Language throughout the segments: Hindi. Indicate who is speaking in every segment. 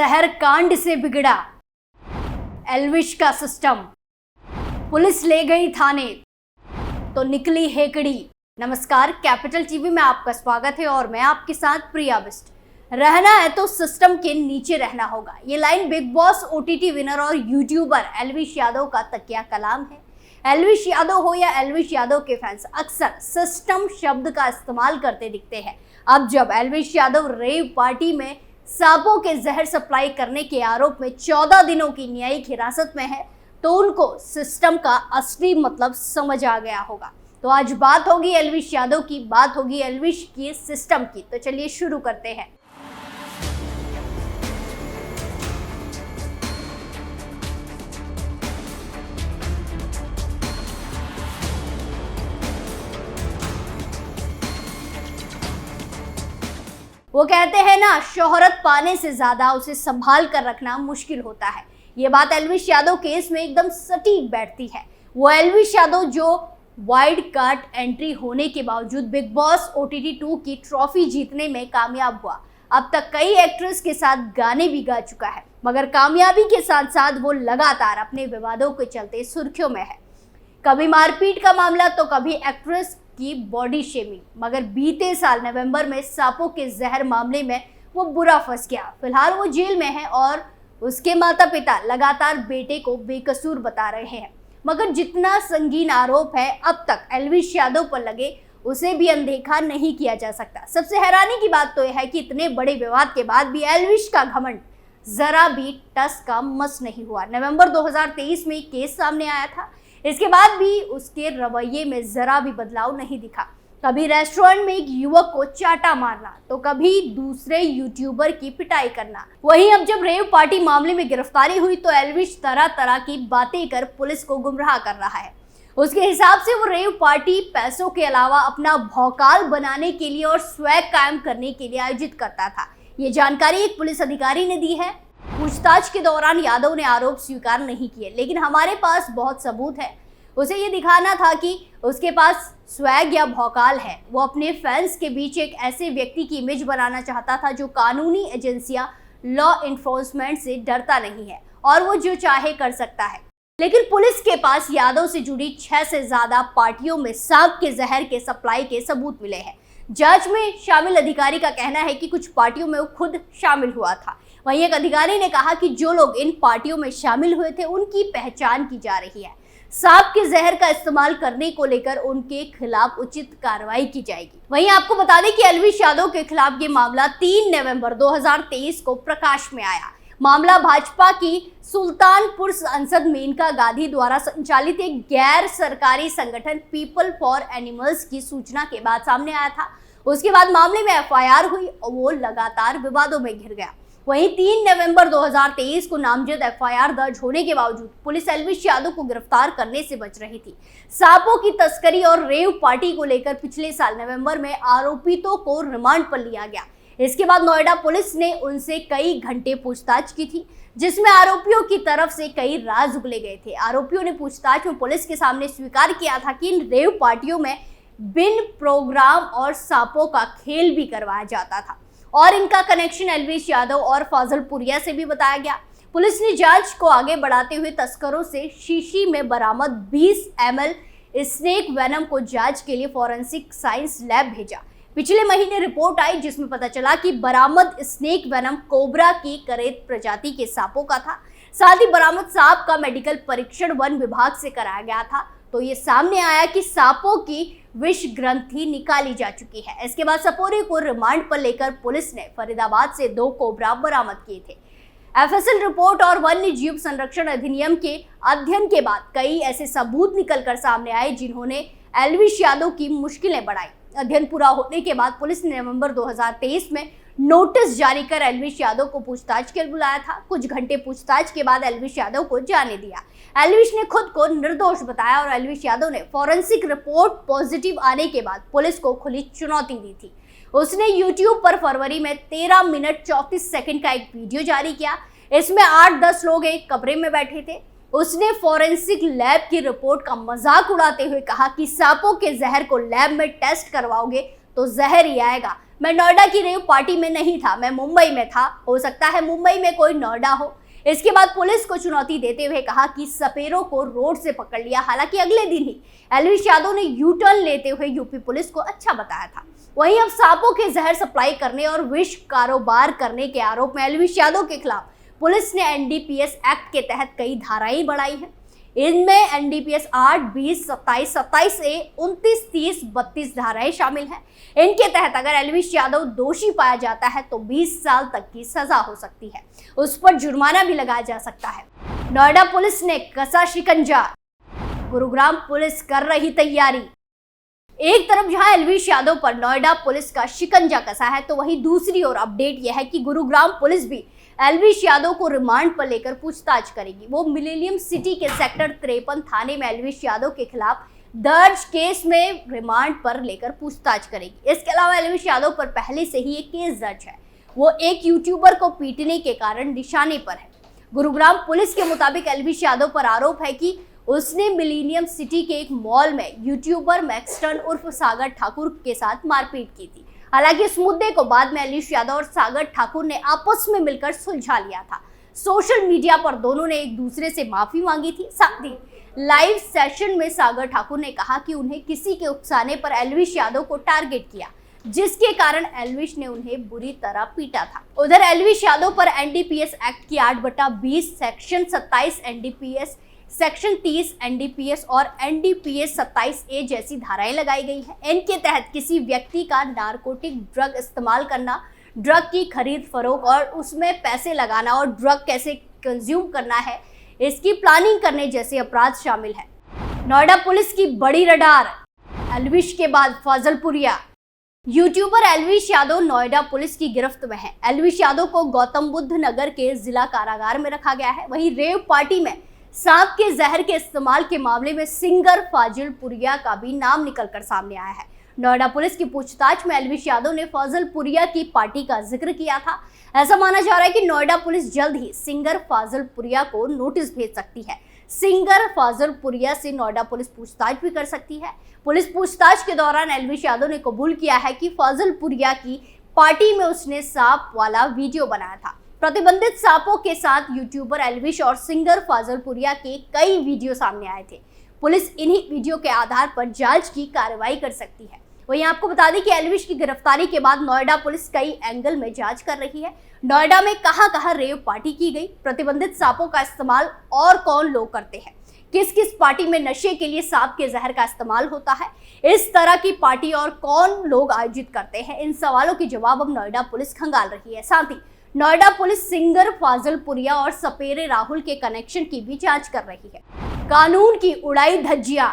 Speaker 1: जहर कांड से बिगड़ा एल्विश का सिस्टम, पुलिस ले गई थाने तो निकली हेकड़ी। नमस्कार, कैपिटल टीवी में आपका स्वागत है और मैं आपके साथ प्रिया बिस्ट। रहना है तो सिस्टम के नीचे रहना होगा, ये line big boss OTT winner और यूट्यूबर एल्विश यादव का तकिया कलाम है। एल्विश यादव हो या एल्विश यादव के फैंस अक्सर सिस्टम शब्द का इस्तेमाल करते दिखते हैं। अब जब एल्विश यादव रेव पार्टी में सांपों के जहर सप्लाई करने के आरोप में 14 दिनों की न्यायिक हिरासत में है, तो उनको सिस्टम का असली मतलब समझ आ गया होगा। तो आज बात होगी एल्विश यादव की, बात होगी एल्विश की सिस्टम की। तो चलिए शुरू करते हैं। वो कहते हैं ना, शोहरत पाने से ज्यादा उसे संभाल कर रखना मुश्किल होता है। ये बात एल्विश यादव केस में एकदम सटीक बैठती है। वो एल्विश यादव जो वाइल्ड कार्ड एंट्री होने के बावजूद बिग बॉस OTT 2 की ट्रॉफी जीतने में कामयाब हुआ। अब तक कई एक्ट्रेस के साथ गाने भी गा चुका है, मगर कामयाबी के साथ साथ वो लगातार अपने विवादों के चलते सुर्खियों में है। कभी मारपीट का मामला तो कभी एक्ट्रेस की बॉडी शेमिंग, मगर बीते साल नवंबर में सांपों के जहर मामले में वो बुरा फंस गया। फिलहाल वो जेल में है और उसके माता पिता लगातार बेटे को बेकसूर बता रहे हैं। मगर जितना संगीन आरोप है अब तक एल्विश यादव पर लगे, उसे भी अनदेखा नहीं किया जा सकता। सबसे हैरानी की बात तो यह है कि इतने बड़े विवाद के बाद भी एल्विश का घमंड जरा भी टस का मस नहीं हुआ। नवंबर 2023 में केस सामने आया था, इसके बाद भी उसके रवैये में जरा भी बदलाव नहीं दिखा। कभी रेस्टोरेंट में एक युवक को चाटा मारना तो कभी दूसरे यूट्यूबर की पिटाई करना। वहीं अब जब रेव पार्टी मामले में गिरफ्तारी हुई तो एल्विश तरह तरह की बातें कर पुलिस को गुमराह कर रहा है। उसके हिसाब से वो रेव पार्टी पैसों के अलावा अपना भौकाल बनाने के लिए और स्वैग कायम करने के लिए आयोजित करता था। ये जानकारी एक पुलिस अधिकारी ने दी है। पूछताछ के दौरान यादव ने आरोप स्वीकार नहीं किए, लेकिन हमारे पास बहुत सबूत है। उसे ये दिखाना था कि उसके पास स्वैग या भौकाल है। वो अपने फैंस के बीच एक ऐसे व्यक्ति की इमेज बनाना चाहता था जो कानूनी एजेंसियां, लॉ इन्फोर्समेंट से डरता नहीं है और वो जो चाहे कर सकता है। लेकिन पुलिस के पास यादव से जुड़ी 6 से ज्यादा पार्टियों में सांप के जहर के सप्लाई के सबूत मिले हैं। जांच में शामिल अधिकारी का कहना है कि कुछ पार्टियों में वो खुद शामिल हुआ था। वहीं एक अधिकारी ने कहा कि जो लोग इन पार्टियों में शामिल हुए थे उनकी पहचान की जा रही है। सांप के जहर का इस्तेमाल करने को लेकर उनके खिलाफ उचित कार्रवाई की जाएगी। वहीं आपको बता दें कि एल्विश यादव के खिलाफ ये मामला 3 नवंबर 2023 को प्रकाश में आया। मामला भाजपा की सुल्तानपुर सांसद मेनका गांधी द्वारा संचालित एक गैर सरकारी संगठन पीपल फॉर एनिमल्स की सूचना के बाद सामने आया था। उसके बाद मामले में FIR हुई और वो लगातार विवादों में घिर गया। वहीं 3 नवंबर 2023 को नामजद FIR दर्ज होने के बावजूद पुलिस एल्विश यादव को गिरफ्तार करने से बच रही थी। सांपों की तस्करी और रेव पार्टी को लेकर पिछले साल नवंबर में आरोपितों को रिमांड पर लिया गया। इसके बाद नोएडा पुलिस ने उनसे कई घंटे पूछताछ की थी, जिसमें आरोपियों की तरफ से कई राज उगले गए थे। आरोपियों ने पूछताछ में पुलिस के सामने स्वीकार किया था कि इन रेव पार्टियों में बिन प्रोग्राम और सांपों का खेल भी करवाया जाता था और इनका कनेक्शन एल्विश यादव और फाजलपुरिया से भी बताया गया। पुलिस ने जांच को आगे बढ़ाते हुए तस्करों से शीशी में बरामद 20 ml स्नेक वेनम को जांच के लिए फॉरेंसिक साइंस लैब भेजा। पिछले महीने रिपोर्ट आई जिसमें पता चला कि बरामद स्नेक वेनम कोबरा की करेत प्रजाति के सांपों का था। साथ ही बरामद सांप का मेडिकल परीक्षण वन विभाग से कराया गया था। तो ये सामने आया कि सांपों की विष ग्रंथि निकाली जा चुकी है। इसके बाद सपोरे को रिमांड पर लेकर पुलिस ने फरीदाबाद से 2 कोबरा बरामद किए थे। FSL रिपोर्ट और वन्य जीव संरक्षण अधिनियम के अध्ययन के बाद कई ऐसे सबूत निकलकर सामने आए जिन्होंने एल्विश यादव की मुश्किलें बढ़ाई। अध्ययन पूरा होने के बाद पुलिस ने नवंबर 2023 में नोटिस जारी कर एल्विश यादव को पूछताछ के लिए बुलाया था। कुछ घंटे पूछताछ के बाद एल्विश यादव को जाने दिया। एल्विश ने खुद को निर्दोष बताया और एल्विश यादव ने फॉरेंसिक रिपोर्ट पॉजिटिव आने के बाद पुलिस को खुली चुनौती दी थी। उसने YouTube पर फरवरी में 13 मिनट 34 सेकंड का एक वीडियो जारी किया। इसमें 8-10 लोग एक कमरे में बैठे थे। उसने फॉरेंसिक लैब की रिपोर्ट का मजाक उड़ाते हुए कहा कि सांपों के जहर को लैब में टेस्ट करवाओगे तो जहर ही आएगा, मैं नोएडा की रेव पार्टी में नहीं था, मैं मुंबई में था। हो सकता है मुंबई में कोई नोएडा हो। इसके बाद पुलिस को चुनौती देते हुए कहा कि सपेरों को रोड से पकड़ लिया। हालांकि अगले दिन ही एल्विश यादव ने यू टर्न लेते हुए यूपी पुलिस को अच्छा बताया था। वहीं अब सांपों के जहर सप्लाई करने और विष कारोबार करने के आरोप में एल्विश यादव के खिलाफ पुलिस ने एनडीपीएस एक्ट के तहत कई धाराएं बढ़ाई हैं। इनमें एनडीपीएस 8, 20, 27, 27A, 29, 30, 32 धाराएं शामिल हैं। इनके तहत अगर एल्विश यादव दोषी पाया जाता है तो 20 साल तक की सजा हो सकती है। उस पर जुर्माना भी लगाया जा सकता है। नोएडा पुलिस ने कसा शिकंजा, गुरुग्राम पुलिस कर रही तैयारी। एक तरफ जहां एल्विश यादव पर नोएडा पुलिस का शिकंजा कसा है, तो वहीं दूसरी ओर अपडेट यह है कि गुरुग्राम पुलिस भी एल्विश यादव को रिमांड पर लेकर पूछताछ करेगी। वो मिलेनियम सिटी के सेक्टर 53 थाने में एल्विश यादव के खिलाफ दर्ज केस में रिमांड पर लेकर पूछताछ करेगी। इसके अलावा एल्विश यादव पर पहले से ही एक केस दर्ज है। वो एक यूट्यूबर को पीटने के कारण निशाने पर है। गुरुग्राम पुलिस के मुताबिक एल्विश यादव पर आरोप है कि उसने मिलेनियम सिटी के एक मॉल में यूट्यूबर मैक्सटन उर्फ सागर ठाकुर के साथ मारपीट की थी। हालांकि इस मुद्दे को बाद में एल्विश यादव और सागर ठाकुर ने आपस में मिलकर सुलझा लिया था। सोशल मीडिया पर दोनों ने एक दूसरे से माफी मांगी थी। साथ ही लाइव सेशन में सागर ठाकुर ने कहा कि उन्हें किसी के उकसाने पर एल्विश यादव को टारगेट किया, जिसके कारण एल्विश ने उन्हें बुरी तरह पीटा था। उधर एल्विश यादव पर एनडीपीएस एक्ट की 8/20, सेक्शन 27 एनडीपीएस, सेक्शन 30 एनडीपीएस और एनडीपीएस 27A जैसी धाराएं लगाई गई हैं। इनके तहत किसी व्यक्ति का नारकोटिक ड्रग इस्तेमाल करना, ड्रग की खरीद फरोख्त और उसमें पैसे लगाना और ड्रग कैसे कंज्यूम करना है, इसकी प्लानिंग करने जैसे अपराध शामिल है। नोएडा पुलिस की बड़ी रडार, एल्विश के बाद फाजलपुरिया। यूट्यूबर एल्विश यादव नोएडा पुलिस की गिरफ्त में है। एल्विश यादव को गौतम बुद्ध नगर के जिला कारागार में रखा गया है। वहीं रेव पार्टी में सांप के जहर के इस्तेमाल के मामले में सिंगर फाजिलपुरिया का भी नाम निकलकर सामने आया है। नोएडा पुलिस की पूछताछ में एल्विश यादव ने फाजिलपुरिया की पार्टी का जिक्र किया था। ऐसा माना जा रहा है कि नोएडा पुलिस जल्द ही सिंगर फाजिलपुरिया को नोटिस भेज सकती है। सिंगर फाजिलपुरिया से नोएडा पुलिस पूछताछ भी कर सकती है। पुलिस पूछताछ के दौरान एल्विश यादव ने कबूल किया है कि फाजिलपुरिया की पार्टी में उसने सांप वाला वीडियो बनाया था। प्रतिबंधित सांपों के साथ यूट्यूबर एल्विश और सिंगर फाजिलपुरिया के कई वीडियो सामने आए थे। पुलिस इन्हीं वीडियो के आधार पर जांच की कार्रवाई कर सकती है। वहीं आपको बता दें कि एल्विश की गिरफ्तारी के बाद नोएडा पुलिस कई एंगल में जांच कर रही है। नोएडा में कहां-कहां रेव पार्टी की गई, प्रतिबंधित सांपों का इस्तेमाल और कौन लोग करते हैं, किस किस पार्टी में नशे के लिए सांप के जहर का इस्तेमाल होता है, इस तरह की पार्टी और कौन लोग आयोजित करते हैं, इन सवालों के जवाब अब नोएडा पुलिस खंगाल रही है। साथ ही नोएडा पुलिस सिंगर फाजिलपुरिया और सपेरे राहुल के कनेक्शन की भी जांच कर रही है। कानून की उड़ाई धज्जियां,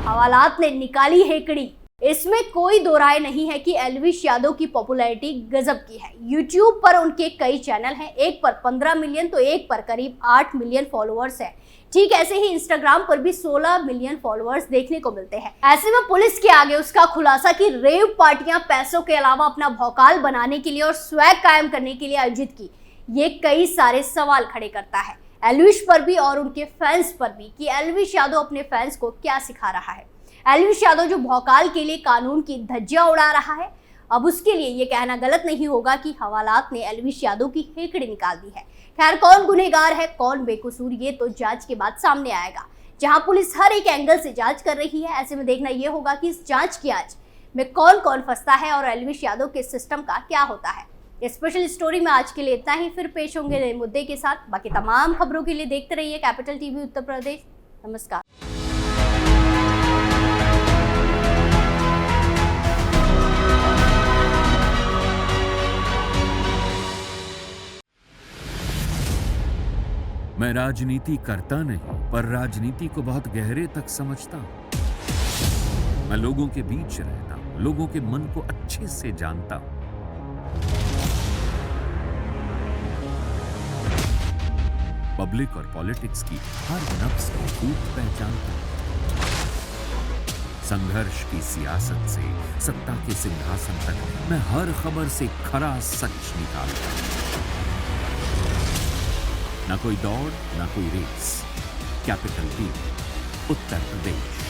Speaker 1: हवालात ने निकाली हेकड़ी। इसमें कोई दो राय नहीं है कि एल्विश यादव की पॉपुलैरिटी गजब की है। यूट्यूब पर उनके कई चैनल हैं, एक पर 15 मिलियन तो एक पर करीब 8 मिलियन फॉलोअर्स हैं। ठीक ऐसे ही इंस्टाग्राम पर भी 16 मिलियन फॉलोअर्स देखने को मिलते हैं। ऐसे में पुलिस के आगे उसका खुलासा कि रेव पार्टियां पैसों के अलावा अपना भौकाल बनाने के लिए और स्वैग कायम करने के लिए आयोजित की, ये कई सारे सवाल खड़े करता है एल्विश पर भी और उनके फैंस पर भी कि एल्विश यादव अपने फैंस को क्या सिखा रहा है। एल्विश यादव जो भौकाल के लिए कानून की धज्जियां उड़ा रहा है, अब उसके लिए ये कहना गलत नहीं होगा कि हवालात ने एल्विश यादव की हेकड़ी निकाल दी है। खैर, कौन गुनहगार है कौन बेकसूर, ये तो जांच के बाद सामने आएगा। जहां पुलिस हर एक एंगल से जांच कर रही है, ऐसे में देखना ये होगा कि इस जांच की आंच में कौन कौन फंसता है और एल्विश यादव के सिस्टम का क्या होता है। इस स्पेशल स्टोरी में आज के लिए इतना ही। फिर पेश होंगे नए मुद्दे के साथ। बाकी तमाम खबरों के लिए देखते रहिए कैपिटल टीवी उत्तर प्रदेश। नमस्कार।
Speaker 2: मैं राजनीति करता नहीं, पर राजनीति को बहुत गहरे तक समझता हूं। मैं लोगों के बीच रहता हूं, लोगों के मन को अच्छे से जानता हूं। पब्लिक और पॉलिटिक्स की हर नब्ज को खूब पहचानता हूं। संघर्ष की सियासत से सत्ता के सिंहासन तक मैं हर खबर से खरा सच निकालता हूं। ना कोई दौड़, ना कोई race. Capital TV, Uttar Pradesh.